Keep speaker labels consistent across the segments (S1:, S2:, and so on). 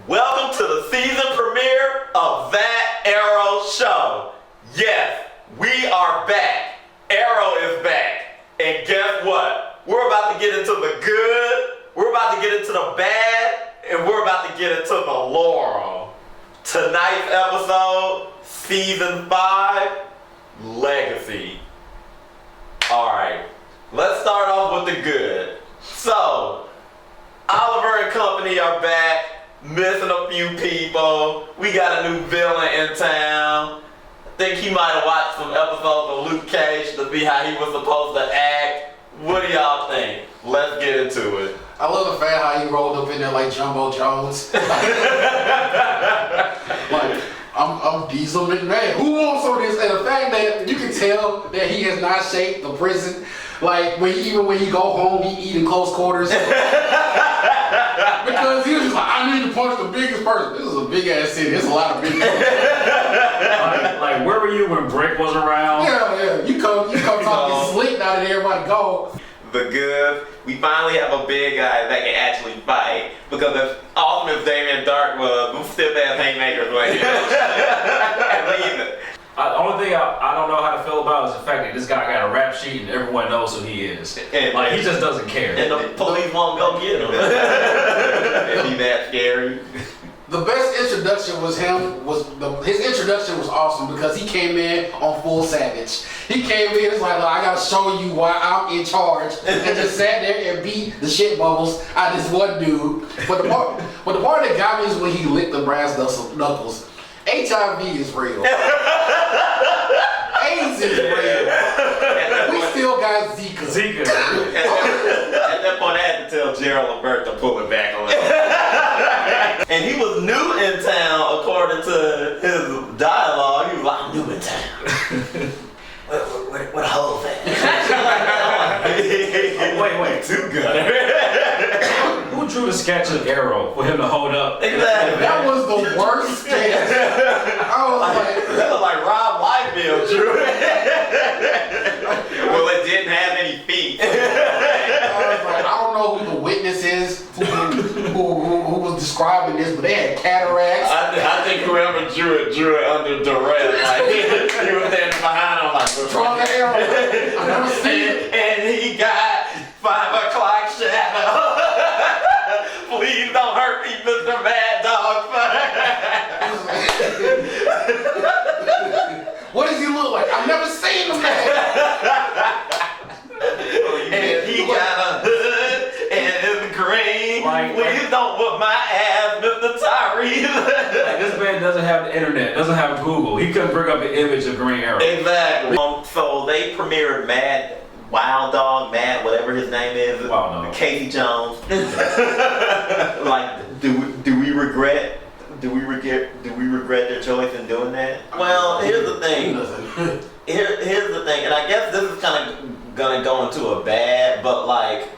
S1: Welcome to the season premiere of That Arrow Show. Yes, we are back. Arrow is back. And guess what? We're about to get into the good, we're about to get into the bad, and we're about to get into the Laurel. Tonight's episode, season 5, Legacy. Alright, let's start off with the good. So, Oliver and company are back, missing a few people. We got a new villain in town. I think he might have watched some episodes of Luke Cage to see how he was supposed to act. What do y'all think? Let's get into it.
S2: I love the fact how he rolled up in there like Jumbo Jones. Like, I'm Diesel McMahon. Who wants some of this? And the fact that you can tell that he has not shaped the prison. Like, even when he go home, he eat in close quarters. Because he was just like, I need to punch the biggest person. This is a big ass city. It's a lot of big people.
S3: like, where were you when Brick was around?
S2: Yeah. You come talking slick now that everybody go.
S1: The good, we finally have a big guy that can actually fight. Because as awesome as Damien Dark was, we still have haymakers right here.
S3: The only thing I don't know how to feel about is the fact that this guy got a rap sheet and everyone knows who he is.
S1: And
S3: like, he just doesn't care.
S1: And the police won't go get him. Is he that scary?
S2: The best introduction was his introduction was awesome because he came in on full savage. He came in, it's like, I gotta show you why I'm in charge, and just sat there and beat the shit bubbles out of this one dude. But the part that got me is when he licked the brass knuckles. HIV is real. AIDS is real. We still got Zika.
S3: Zika.
S1: At that point, I had to tell Gerald Levert to pull it back a little. And he was new in town, according to his dialogue. He was like, I'm new in town. Where the hoes at?
S3: Wait,
S1: too good.
S3: Who drew the sketch of Arrow for him to hold up?
S1: Exactly.
S2: That was the worst sketch. I was like,
S1: that was like Rob Liefeld drew it. Well, it didn't have any feet.
S2: I was like, I don't know who the witness is who was describing this, but they had cataracts.
S1: I think whoever drew it under duress. Like, he was standing behind him like,
S2: drawing the arrow. I never seen it.
S1: And he got 5 o'clock shadow. Please don't hurt me, Mr. Mad Dog.
S2: What does he look like? I've never seen him that.
S1: And he got a hood and it's green. Please don't whip my ass, Mr. Tyrese.
S3: Like, this man doesn't have the internet, doesn't have Google. He couldn't bring up an image of Green Arrow.
S1: Exactly. So they premiered Wild Dog, whatever his name is.
S3: Wild Dog.
S1: Casey Jones. Like, do we regret their choice in doing that? Well, here's the thing. Here's the thing, and I guess this is kind of gonna go into a bad, but like,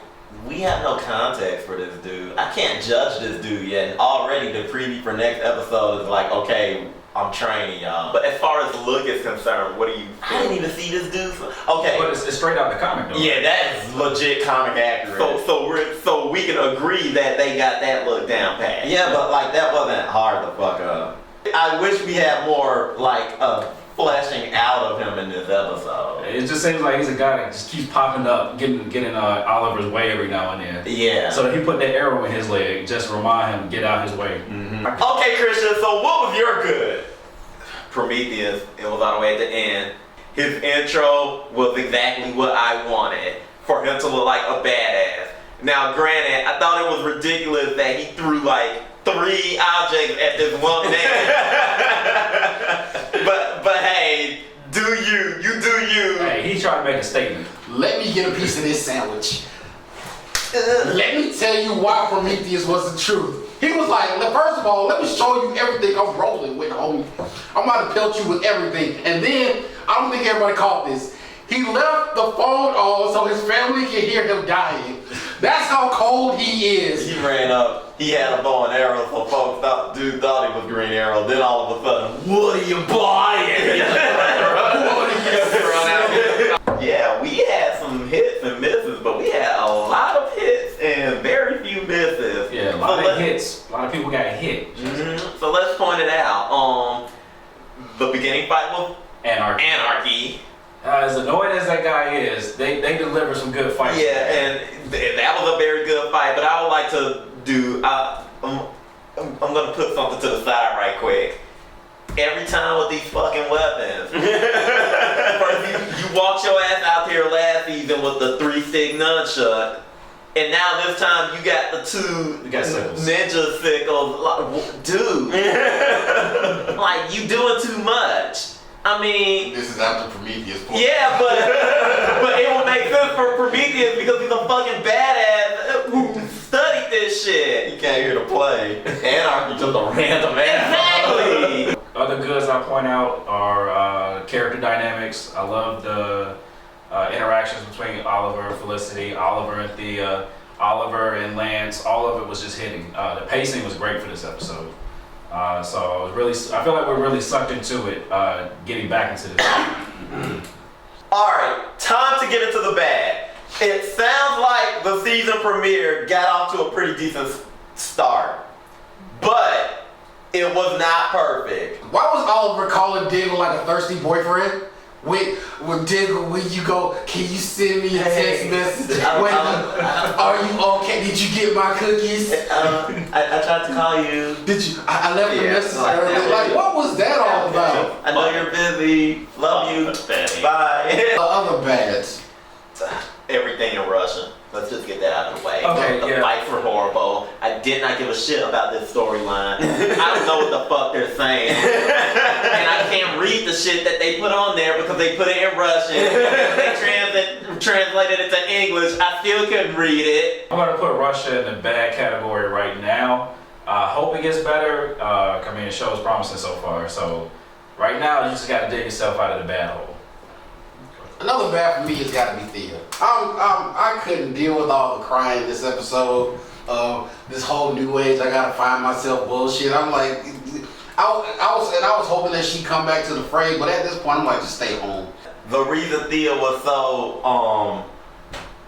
S1: we have no context for this dude. I can't judge this dude yet, and already the preview for next episode is like, okay, I'm training y'all. But as far as the look is concerned, what do you think? I didn't even see this dude. Okay.
S3: But it's straight out the comic though.
S1: Yeah, that is legit comic accurate. So we can agree that they got that look down pat. Yeah, but like, that wasn't hard to fuck up. I wish we had more like fleshing out of him in this episode.
S3: It just seems like he's a guy that just keeps popping up, getting Oliver's way every now and then.
S1: Yeah.
S3: So he put that arrow in his leg just to remind him to get out his way.
S1: Mm-hmm. Okay, Christian, so what was your good? Prometheus, it was all the way at the end. His intro was exactly what I wanted, for him to look like a badass. Now, granted, I thought it was ridiculous that he threw like 3 objects at this one man. but hey, do you do you.
S3: Hey, he's trying to make a statement.
S2: Let me get a piece of this sandwich. Let me tell you why Prometheus was the truth. He was like, first of all, let me show you everything I'm rolling with, homie. I'm about to pelt you with everything. And then, I don't think everybody caught this. He left the phone on so his family can hear him dying. That's how cold he is.
S1: He ran up, he had a bow and arrow, so folks thought he was Green Arrow. Then all of a sudden, what are you buying? Yeah, we had some hits and misses, but we had a lot of hits and very few misses.
S3: Yeah, a lot of hits. hits. A lot of people got hit.
S1: Mm-hmm. So let's point it out. The beginning fight was Anarchy.
S3: As annoying as that guy is, they deliver some good fights.
S1: Yeah, and that was a very good fight. But I would like to do. I'm gonna put something to the side right quick. Every time with these fucking weapons. First you walked your ass out here last season with the 3-stick nunchuck. And now this time you got the 2 ninja sickles. Like, dude. Like, you doing too much. I mean...
S2: This is after Prometheus.
S1: Yeah, but it will make sense for Prometheus because he's a fucking badass who studied this shit. He came here to play. Anarchy just a random ass. Exactly.
S3: Other goods I point out are character dynamics. I love the interactions between Oliver and Felicity, Oliver and Thea, Oliver and Lance. All of it was just hitting. The pacing was great for this episode. So I feel like we're really sucked into it, getting back into this.
S1: Alright, time to get into the bag. It sounds like the season premiere got off to a pretty decent start. But it was not perfect.
S2: Why was Oliver calling Diggle like a thirsty boyfriend? With Diggle, when you go, can you send me a text message? Are you okay? Did you get my cookies?
S1: I tried to call you.
S2: Did you? I left a message earlier. Like, what was that all about?
S1: I know you're busy. Love you. Bye.
S2: Other bads.
S1: Everything in Russian. Let's just get that out of the way.
S3: Okay,
S1: the fights were horrible. I did not give a shit about this storyline. I don't know what the fuck they're saying. And I can't read the shit that they put on there because they put it in Russian. They translated it to English. I still couldn't read it.
S3: I'm gonna put Russia in the bad category right now. Hope it gets better. I mean, the show is promising so far. So right now, you just gotta dig yourself out of the bad hole.
S2: Another bad for me has got to be Thea. I couldn't deal with all the crying this episode. This whole new age, I gotta find myself bullshit. I'm like, I was hoping that she'd come back to the fray, but at this point, I'm like, just stay home.
S1: The reason Thea was so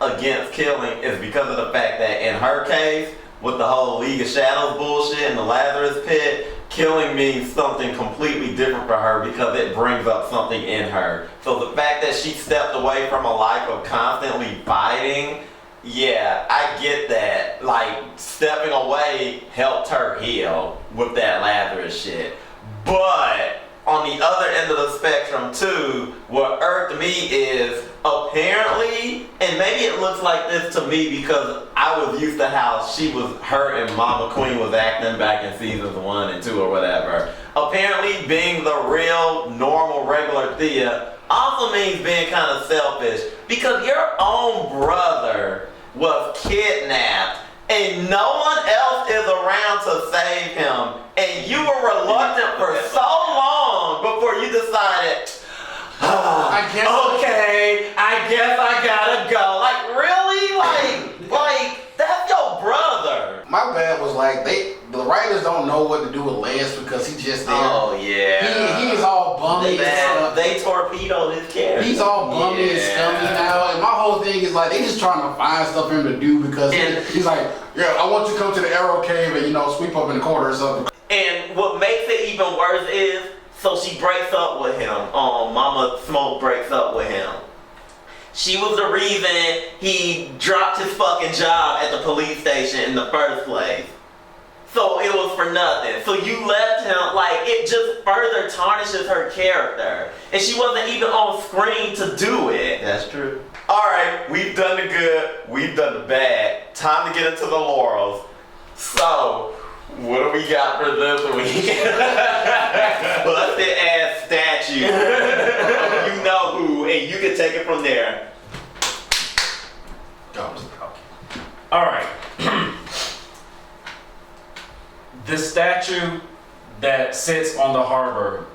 S1: against killing is because of the fact that in her case, with the whole League of Shadows bullshit and the Lazarus Pit, killing means something completely different for her because it brings up something in her. So the fact that she stepped away from a life of constantly fighting, yeah, I get that. Like, stepping away helped her heal with that Lazarus shit. But on the other end of the spectrum too, what irked me is apparently, and maybe it looks like this to me because I was used to how her and Mama Queen was acting back in seasons 1 and 2 or whatever. Apparently being the real, normal, regular Thea also means being kind of selfish because your own brother was kidnapped and no one else is around to save him, and you were reluctant for so long before you decided, I guess I gotta go. Like, really? Like that's your brother.
S2: My bad was like, the writers don't know what to do with Lance because he's just there.
S1: Oh yeah.
S2: He's all bummy and stuff.
S1: They torpedoed his character.
S2: He's all bummy and scummy now, and my whole thing is like, they just trying to find stuff for him to do because he's like, yeah, I want you to come to the Arrow Cave and, sweep up in the corner or something.
S1: And what makes it even worse is, so she breaks up with him. Mama Smoke breaks up with him. She was the reason he dropped his fucking job at the police station in the first place. So it was for nothing. So you left him, like, it just further tarnishes her character. And she wasn't even on screen to do it. That's true. Alright, we've done the good, we've done the bad. Time to get into the laurels. So, what do we got for this week? Busted ass statue. You know who, and you can take it from there.
S3: Alright. The statue that sits on the harbor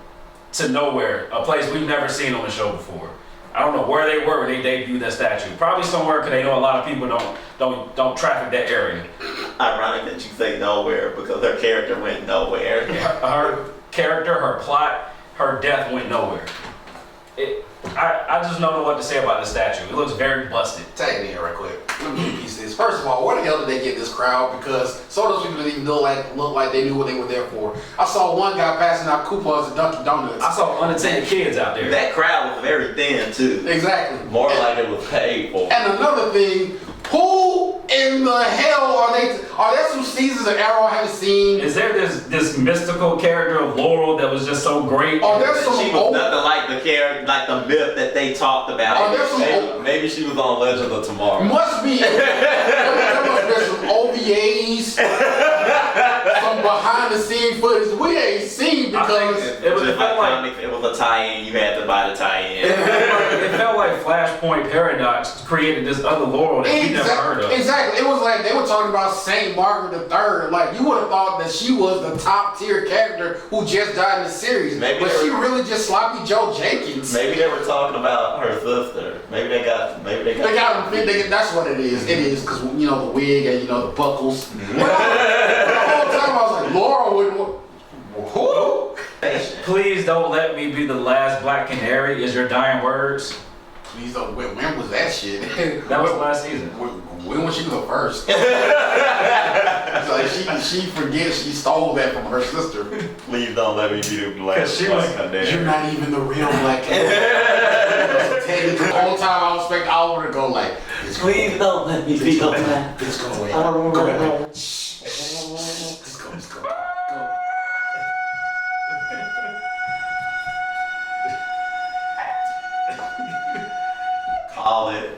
S3: to nowhere, a place we've never seen on the show before. I don't know where they were when they debuted that statue. Probably somewhere because they know a lot of people don't traffic that area.
S1: Ironic that you say nowhere because her character went nowhere.
S3: Her character, her plot, her death went nowhere. I just don't know what to say about the statue. It looks very busted.
S2: Tag me in right quick. Let me piece this series. First of all, where the hell did they get this crowd? Because some of those people didn't even look like they knew what they were there for. I saw one guy passing out coupons at Dunkin' Donuts.
S3: I saw unattended kids out there.
S1: That crowd was very thin too.
S2: Exactly.
S1: More like it was paid for.
S2: And another thing, who in the hell are they? Are there some seasons of Arrow I haven't seen?
S3: Is there this mystical character of Laurel that was just so great?
S2: Are there some
S1: She was nothing like the character, like the myth that they talked about.
S2: Are there some
S1: Maybe she was on Legend of Tomorrow.
S2: Must be. There must be some OVAs, some behind the scene footage we ain't seen because
S1: It was just like comics. It was a tie-in. You had to buy the tie-in.
S3: It felt like Flashpoint Paradox created this other Laurel that we never heard of.
S2: Exactly. It was like they were talking about Saint Margaret III. Like you would have thought that she was the top tier character who just died in the series, but she really just sloppy Joe Jenkins.
S1: Maybe they were talking about her sister. Maybe they got.
S2: That's what it is. It is because you know the wig and you know the buckles. But the whole time I was like, Laura wouldn't. Who?
S3: Please don't let me be the last Black Canary is your dying words.
S2: Please don't. When was that shit?
S3: That was last season.
S2: When was she the first? Like she forgets she stole that from her sister.
S1: Please don't let me be the last Black Canary.
S2: You're not even the real Black Canary. The whole time I was expecting Oliver to go like,
S1: Please don't let me be the Black.
S2: let's go away.
S1: I don't
S2: Go
S1: remember.
S2: away. Let's go. Go.
S1: Call it.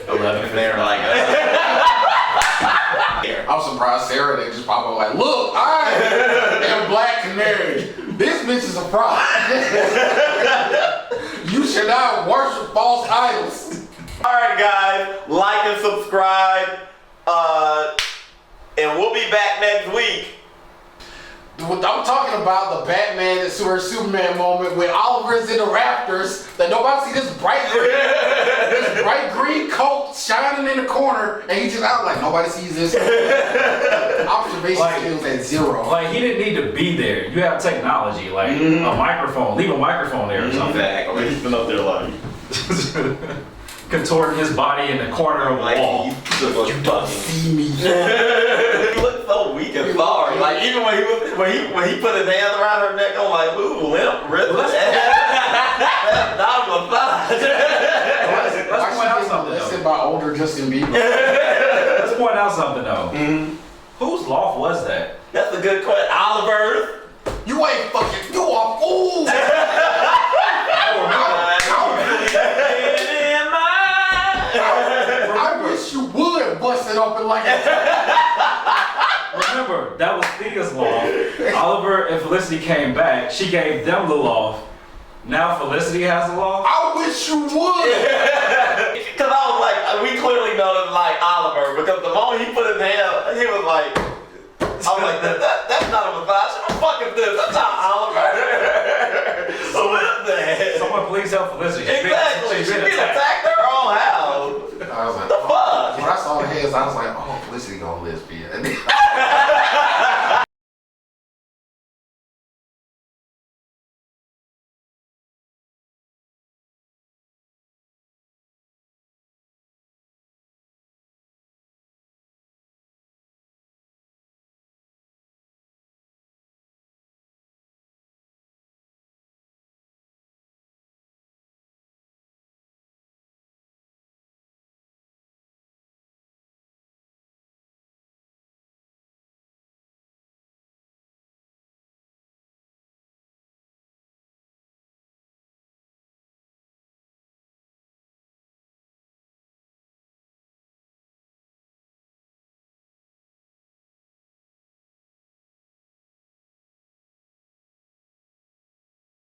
S3: 11
S1: They're like.
S2: I'm surprised Sarah they just pop up like, look, I am Black Canary. This bitch is a fraud. You should not worship false idols.
S1: Alright guys, like and subscribe. And we'll be back next week.
S2: I'm talking about the Batman and Superman moment when Oliver's in the rafters that nobody see this bright green coat shining in the corner and he just out like nobody sees this. Observation skills at 0.
S3: Like he didn't need to be there. You have technology, like a microphone. Leave a microphone there or something.
S1: Exactly. He's been up there like
S3: Contorting his body in the corner of a wall.
S1: You fucking
S2: See me.
S1: He looked so weak and sorry. Like even when he put his hands around her neck, I'm like, ooh, limp, wrist. That was
S3: Let's point out something
S2: Listed
S3: though.
S2: by older Justin Bieber.
S3: Let's point out something though. Whose loft was that?
S1: That's a good question. Oliver.
S2: You ain't fucking. You a fool. I wish you would bust it open like that.
S3: Remember, that was Thea's loft. Oliver and Felicity came back. She gave them the loft. Now Felicity has the loft.
S2: I wish you would.
S1: Because I was like, we clearly know it's like Oliver because the moment he put his hand, he was like, I was like, that's not a massage. What the fuck is this? That's not Oliver. So what is that?
S3: Someone please help Felicity.
S1: Exactly. She been attacked her own house.
S2: I was like,
S1: The fuck?
S2: when I saw the hands, I was like, oh, Felicity gonna lesbian.